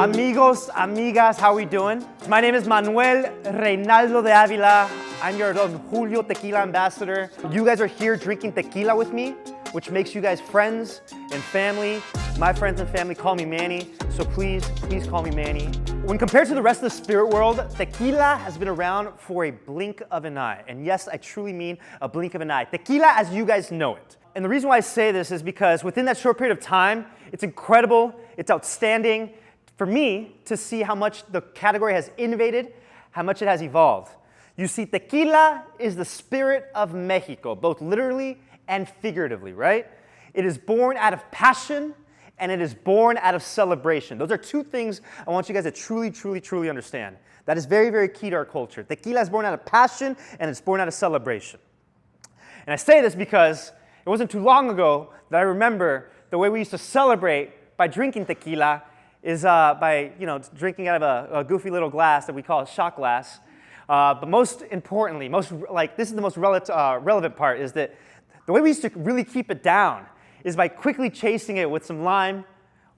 Amigos, amigas, how are we doing? My name is Manuel Reynaldo de Avila. I'm your Don Julio Tequila ambassador. You guys are here drinking tequila with me, which makes you guys friends and family. My friends and family call me Manny, so please call me Manny. When compared to the rest of the spirit world, tequila has been around for a blink of an eye. And yes, I truly mean a blink of an eye. Tequila as you guys know it. And the reason why I say this is because within that short period of time, it's incredible, it's outstanding for me to see how much the category has innovated, how much it has evolved. You see, tequila is the spirit of Mexico, both literally and figuratively, right? It is born out of passion and it is born out of celebration. Those are two things I want you guys to truly understand. That is very key to our culture. Tequila is born out of passion and it's born out of celebration. And I say this because it wasn't too long ago that I remember the way we used to celebrate by drinking tequila is by drinking out of a goofy little glass that we call a shot glass. But most importantly, this is the most relevant part, is that the way we used to really keep it down is by quickly chasing it with some lime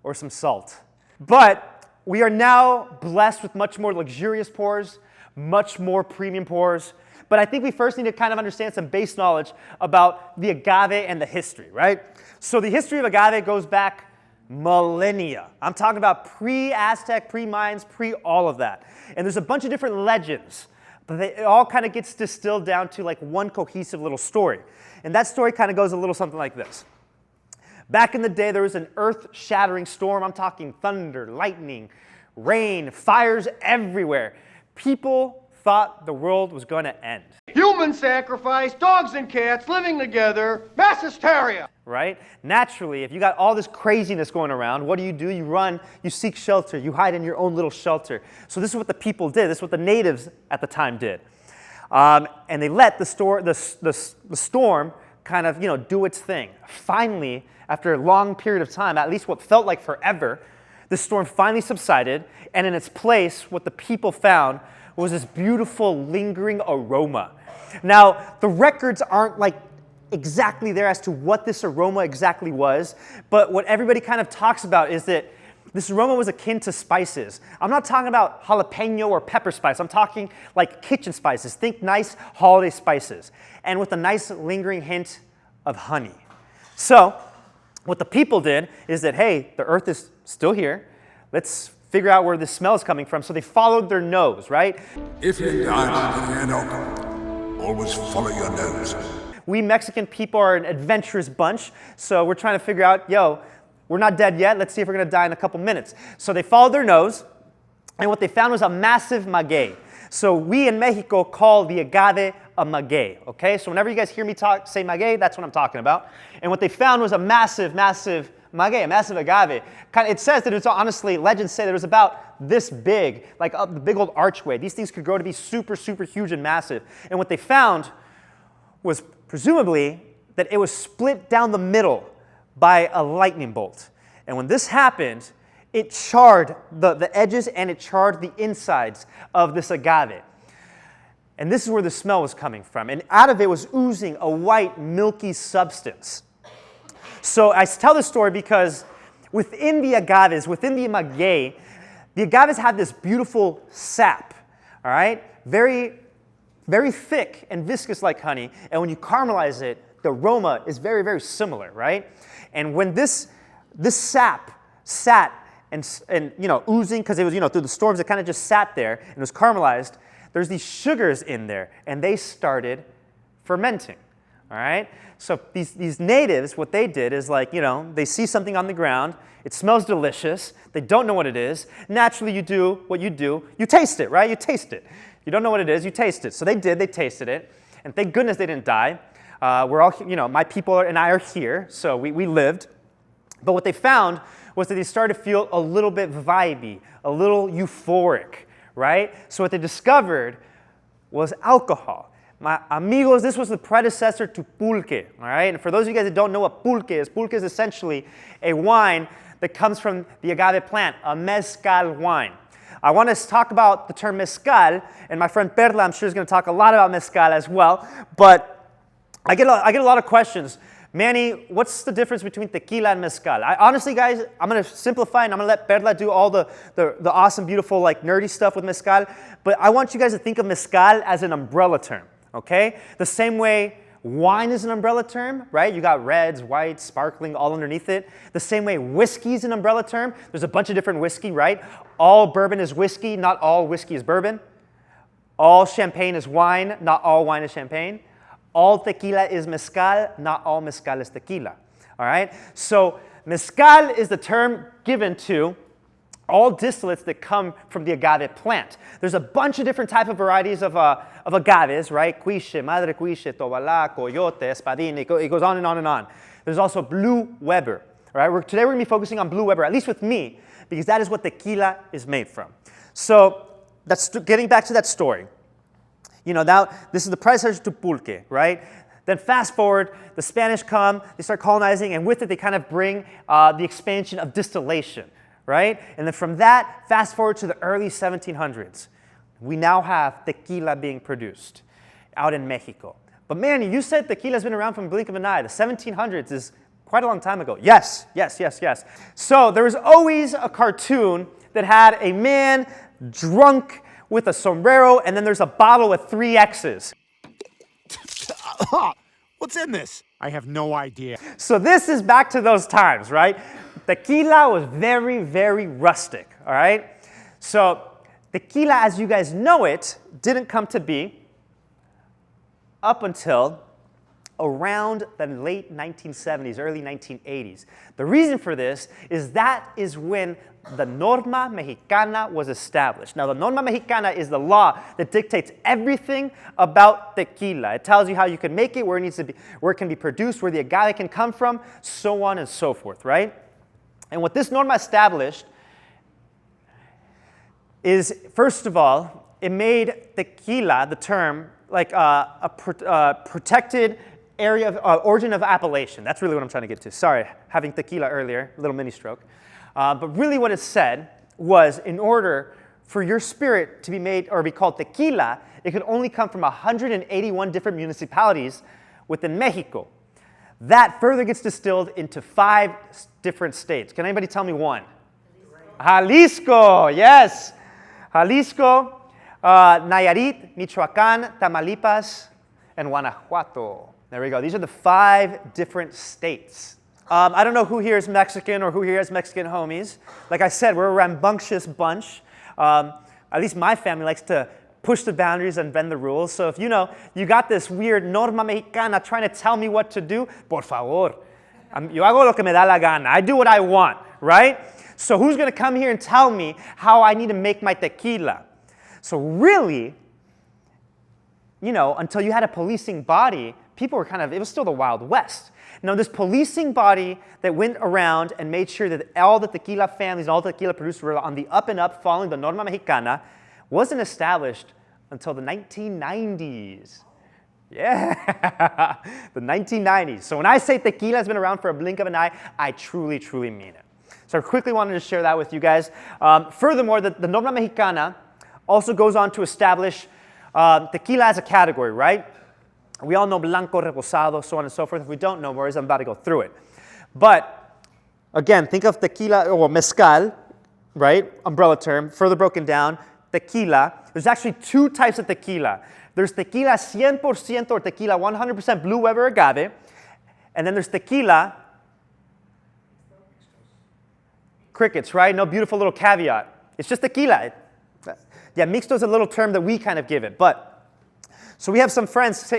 or some salt. But we are now blessed with much more luxurious pours, much more premium pours. But I think we first need to kind of understand some base knowledge about the agave and the history, right? So the history of agave goes back millennia. I'm talking about pre-Aztec, pre-Mayans, pre-all of that. And there's a bunch of different legends, but it all kind of gets distilled down to like one cohesive little story. And that story kind of goes a little something like this. Back in the day, there was an earth-shattering storm. I'm talking thunder, lightning, rain, fires everywhere. People thought the world was going to end. Human sacrifice, dogs and cats living together, mass hysteria. Right? Naturally, if you got all this craziness going around, what do? You run, you seek shelter, you hide in your own little shelter. So this is what the people did. This is what the natives at the time did. And they let the storm kind of, do its thing. Finally, after a long period of time, at least what felt like forever, the storm finally subsided, and in its place, what the people found was this beautiful, lingering aroma. Now, the records aren't exactly there as to what this aroma exactly was, but what everybody kind of talks about is that this aroma was akin to spices. I'm not talking about jalapeno or pepper spice. I'm talking like kitchen spices. Think nice holiday spices. And with a nice lingering hint of honey. So, what the people did is that, hey, the earth is still here. Let's figure out where this smell is coming from. So they followed their nose, right? If you dine in alcohol, always follow your nose. We Mexican people are an adventurous bunch, so we're trying to figure out, we're not dead yet. Let's see if we're going to die in a couple minutes. So they followed their nose, and what they found was a massive maguey. So we in Mexico call the agave a maguey, okay? So whenever you guys hear me say maguey, that's what I'm talking about. And what they found was a massive maguey, a massive agave. It says that it's honestly, legends say that it was about this big, like the big old archway. These things could grow to be super huge and massive. And what they found was presumably that it was split down the middle by a lightning bolt. And when this happened, it charred the edges and it charred the insides of this agave. And this is where the smell was coming from. And out of it was oozing a white, milky substance. So I tell this story because within the agaves, within the maguey, the agaves have this beautiful sap, all right? Very thick and viscous like honey. And when you caramelize it, the aroma is very similar, right? And when this sap sat and oozing, because it was, through the storms, it kind of just sat there and was caramelized, there's these sugars in there, and they started fermenting, all right? So these natives, what they did is they see something on the ground, it smells delicious, they don't know what it is. Naturally, you do what you do, you taste it, right? You taste it. You don't know what it is, you taste it. So they tasted it, and thank goodness they didn't die. We're all, my people and I are here, so we lived. But what they found was that they started to feel a little bit vibey, a little euphoric, right? So what they discovered was alcohol. My amigos, this was the predecessor to pulque, all right? And for those of you guys that don't know what pulque is essentially a wine that comes from the agave plant, a mezcal wine. I want to talk about the term mezcal, and my friend Perla, I'm sure, is going to talk a lot about mezcal as well, but I get a lot of questions. Manny, what's the difference between tequila and mezcal? Honestly, guys, I'm going to simplify and I'm going to let Perla do all the awesome, beautiful, like nerdy stuff with mezcal. But I want you guys to think of mezcal as an umbrella term, okay? The same way wine is an umbrella term, right? You got reds, whites, sparkling, all underneath it. The same way whiskey is an umbrella term. There's a bunch of different whiskey, right? All bourbon is whiskey, not all whiskey is bourbon. All champagne is wine, not all wine is champagne. All tequila is mezcal, not all mezcal is tequila, all right? So mezcal is the term given to all distillates that come from the agave plant. There's a bunch of different type of varieties of agaves, right? Cuiche, Madre Cuiche, Tobalá, Coyote, Espadín, it goes on and on and on. There's also Blue Weber, all right? Today we're gonna be focusing on Blue Weber, at least with me, because that is what tequila is made from. So that's getting back to that story. You know, now this is the predecessor to pulque, right? Then fast forward, the Spanish come, they start colonizing, and with it they kind of bring the expansion of distillation, right? And then from that, fast forward to the early 1700s. We now have tequila being produced out in Mexico. But Manny, you said tequila's been around from the blink of an eye. The 1700s is quite a long time ago. Yes. So there was always a cartoon that had a man drunk with a sombrero, and then there's a bottle with 3 X's. What's in this? I have no idea. So this is back to those times, right? Tequila was very, very rustic, all right? So tequila, as you guys know it, didn't come to be up until around the late 1970s, early 1980s. The reason for this is that is when the Norma Mexicana was established. Now, the Norma Mexicana is the law that dictates everything about tequila. It tells you how you can make it, where it needs to be, where it can be produced, where the agave can come from, so on and so forth, right? And what this Norma established is, first of all, it made tequila, the term, like a protected area of origin of appellation. That's really what I'm trying to get to. Sorry, having tequila earlier, a little mini stroke. But really what it said was, in order for your spirit to be made or be called tequila, it could only come from 181 different municipalities within Mexico. That further gets distilled into 5 different states. Can anybody tell me one? Jalisco, yes. Jalisco, Nayarit, Michoacán, Tamaulipas, and Guanajuato. There we go. These are the 5 different states. I don't know who here is Mexican or who here has Mexican homies. Like I said, we're a rambunctious bunch. At least my family likes to push the boundaries and bend the rules. So if you know, you got this weird Norma Mexicana trying to tell me what to do, por favor. Yo hago lo que me da la gana. I do what I want, right? So who's going to come here and tell me how I need to make my tequila? So really, you know, until you had a policing body, people were it was still the Wild West. Now, this policing body that went around and made sure that all the tequila families and all the tequila producers were on the up and up following the Norma Mexicana wasn't established until the 1990s. Yeah, the 1990s. So when I say tequila has been around for a blink of an eye, I truly, truly mean it. So I quickly wanted to share that with you guys. Furthermore, the Norma Mexicana also goes on to establish tequila as a category, right? We all know blanco, reposado, so on and so forth. If we don't know more, I'm about to go through it. But again, think of tequila or mezcal, right? Umbrella term, further broken down. Tequila. There's actually 2 types of tequila. There's tequila 100% or tequila 100% Blue Weber agave. And then there's tequila crickets, right? No beautiful little caveat. It's just tequila. Yeah, mixto is a little term that we kind of give it. So we have some friends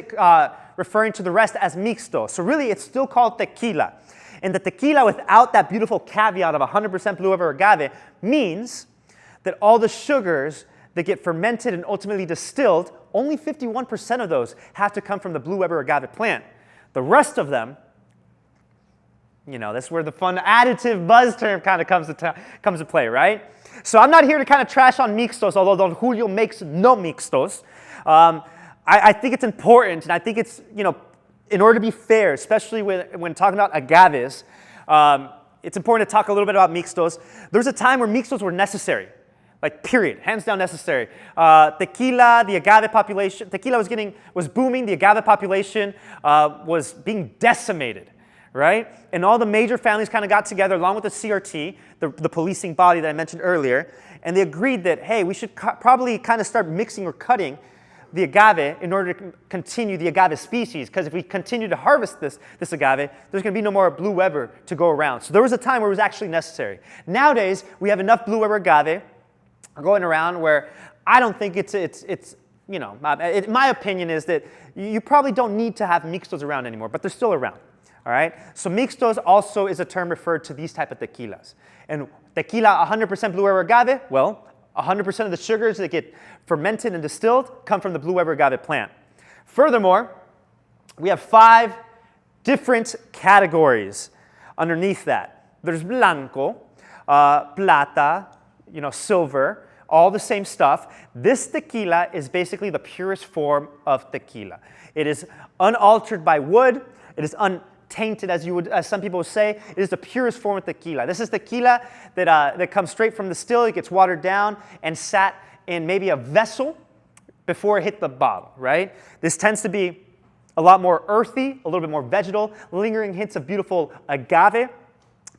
referring to the rest as mixto. So really, it's still called tequila. And the tequila without that beautiful caveat of 100% Blue Weber agave means that all the sugars that get fermented and ultimately distilled, only 51% of those have to come from the Blue Weber agave plant. The rest of them, you know, that's where the fun additive buzz term kind of comes to play, right? So I'm not here to kind of trash on mixtos, although Don Julio makes no mixtos. I think it's important, and I think it's, you know, in order to be fair, especially when talking about agaves, it's important to talk a little bit about mixtos. There was a time where mixtos were necessary, like period, hands down necessary. Tequila, the agave population, tequila was booming, the agave population was being decimated. right? And all the major families kind of got together along with the CRT, the policing body that I mentioned earlier, and they agreed that, hey, we should probably kind of start mixing or cutting the agave in order to continue the agave species, because if we continue to harvest this agave, there's going to be no more Blue Weber to go around. So there was a time where it was actually necessary. Nowadays, we have enough Blue Weber agave going around where I don't think it's you know, my opinion is that you probably don't need to have mixtos around anymore, but they're still around. All right? So mixtos also is a term referred to these type of tequilas. And tequila 100% Blue Weber agave, well, 100% of the sugars that get fermented and distilled come from the Blue Weber agave plant. Furthermore, we have 5 different categories underneath that. There's blanco, plata, you know, silver, all the same stuff. This tequila is basically the purest form of tequila. It is unaltered by wood. It is untainted, as some people would say. It is the purest form of tequila. This is tequila that comes straight from the still. It gets watered down and sat in maybe a vessel before it hit the bottle, right? This tends to be a lot more earthy, a little bit more vegetal, lingering hints of beautiful agave,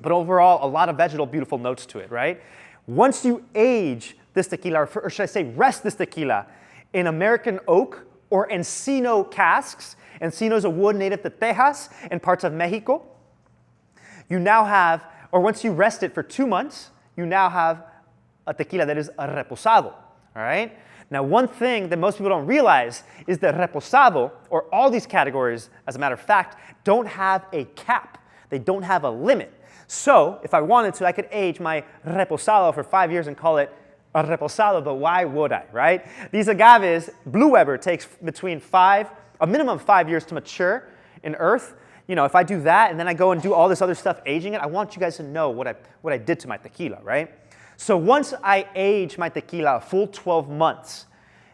but overall a lot of vegetal, beautiful notes to it, right? Once you age this tequila, or should I say rest this tequila, in American oak or encino casks. Encino is a wood native to Texas and parts of Mexico. You now have, or once you rest it for 2 months, you now have a tequila that is a reposado, all right? Now, one thing that most people don't realize is that reposado, or all these categories, as a matter of fact, don't have a cap. They don't have a limit. So, if I wanted to, I could age my reposado for 5 years and call it a reposado, but why would I, right? These agaves, Blue Weber takes between a minimum of 5 years to mature in earth. You know, if I do that and then I go and do all this other stuff aging it, I want you guys to know what I did to my tequila, right? So once I age my tequila a full 12 months,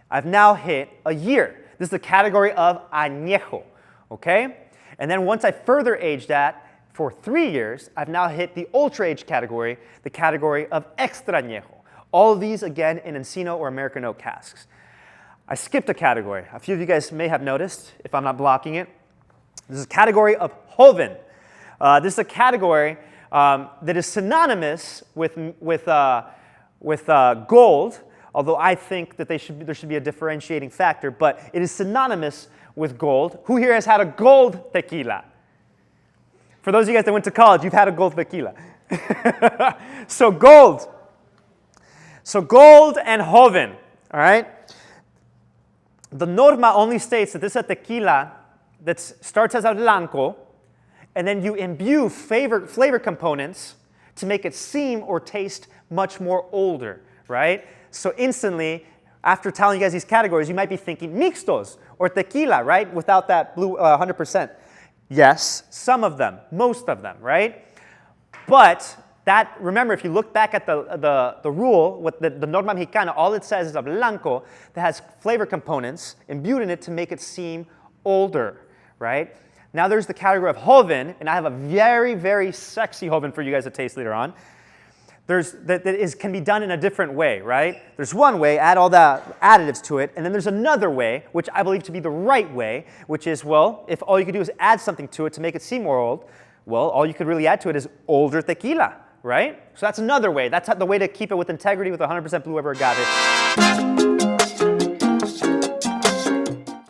I've now hit a year. This is the category of añejo, okay? And then once I further age that for 3 years, I've now hit the ultra age category, the category of extra añejo. All of these, again, in encino or American oak casks. I skipped a category. A few of you guys may have noticed, if I'm not blocking it. This is a category of joven. This is a category that is synonymous with gold, although I think that there should be a differentiating factor, but it is synonymous with gold. Who here has had a gold tequila? For those of you guys that went to college, you've had a gold tequila. So gold and joven, all right? The norma only states that this is a tequila that starts as a blanco, and then you imbue flavor components to make it seem or taste much more older, right? So instantly, after telling you guys these categories, you might be thinking mixtos or tequila, right? Without that blue 100%. Yes, some of them, most of them, right? But that, remember, if you look back at the rule, with the norma mexicana, all it says is a blanco that has flavor components imbued in it to make it seem older, right? Now there's the category of joven, and I have a very, very sexy joven for you guys to taste later on. Can be done in a different way, right? There's one way, add all the additives to it, and then there's another way, which I believe to be the right way, which is, well, if all you could do is add something to it to make it seem more old, well, all you could really add to it is older tequila, right? So that's another way. That's the way to keep it with integrity with 100% Blue Weber agave.